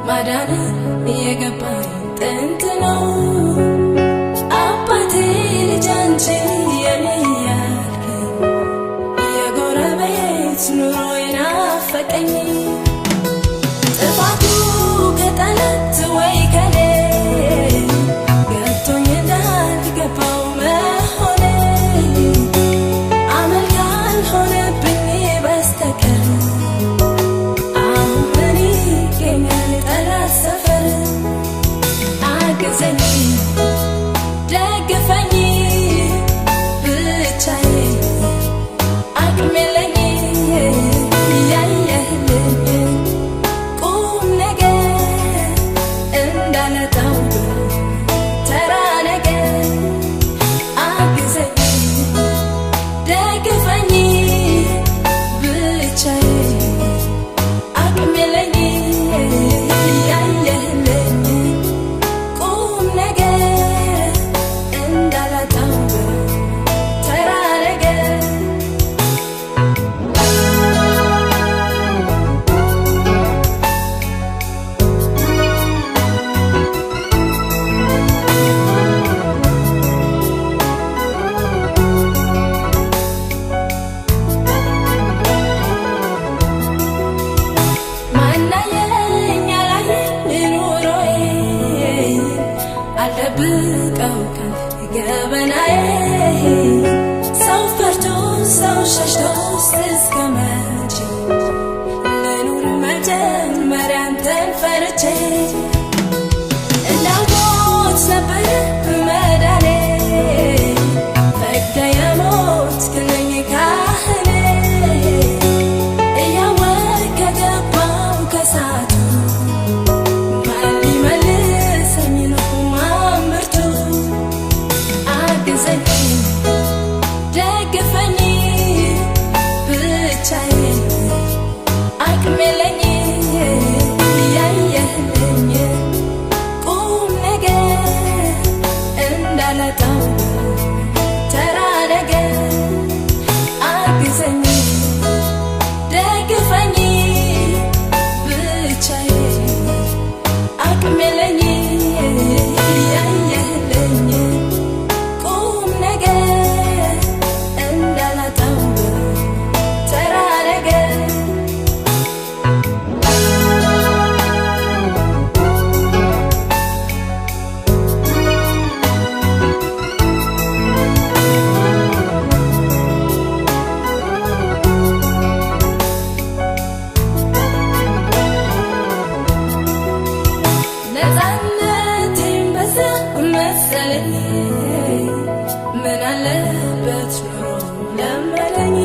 ማዳን የገባኝ ጥንት ነው አባቴ ልጅ አንቺ የኔ ያልከኝ የጎረቤት ኑሮ ይናፈቀኝ ጥፋቱ ከጠላት ወይ ከኔ ገብቶኝ እንዳልገባው መሆኔ አመል ካልሆነብኝ በስተቀር ደግፈኝ ብቻዬ አቅም የለኝ ያየህልኝ ቁም ነገር እንዳለጣው ተራ ነገር አግዘኝ ደግፈኝ ብቻዬ አቅም የለኝ አልደብቀው ገበናዬ ሰው ፈርቶ ሰው ሸሽቶ እስከ መቼ ልኑር መጀመሪያ አንተን ፈርቼ እንዳልሞት ነበር መዳኔ ፈቅደ የሞትክልኝ ካህኔ እያወቅህ ከገባው ከሳቱ ደግፈኝ ብቻዬ አቅም የለኝ ያየህልኝ ቁም ነገር እንዳላጣው ተራ ነገር አግዘኝ ደግፈኝ ብቻዬ አቅም የለኝ ምን አለበት ኖሮ ለመለኝ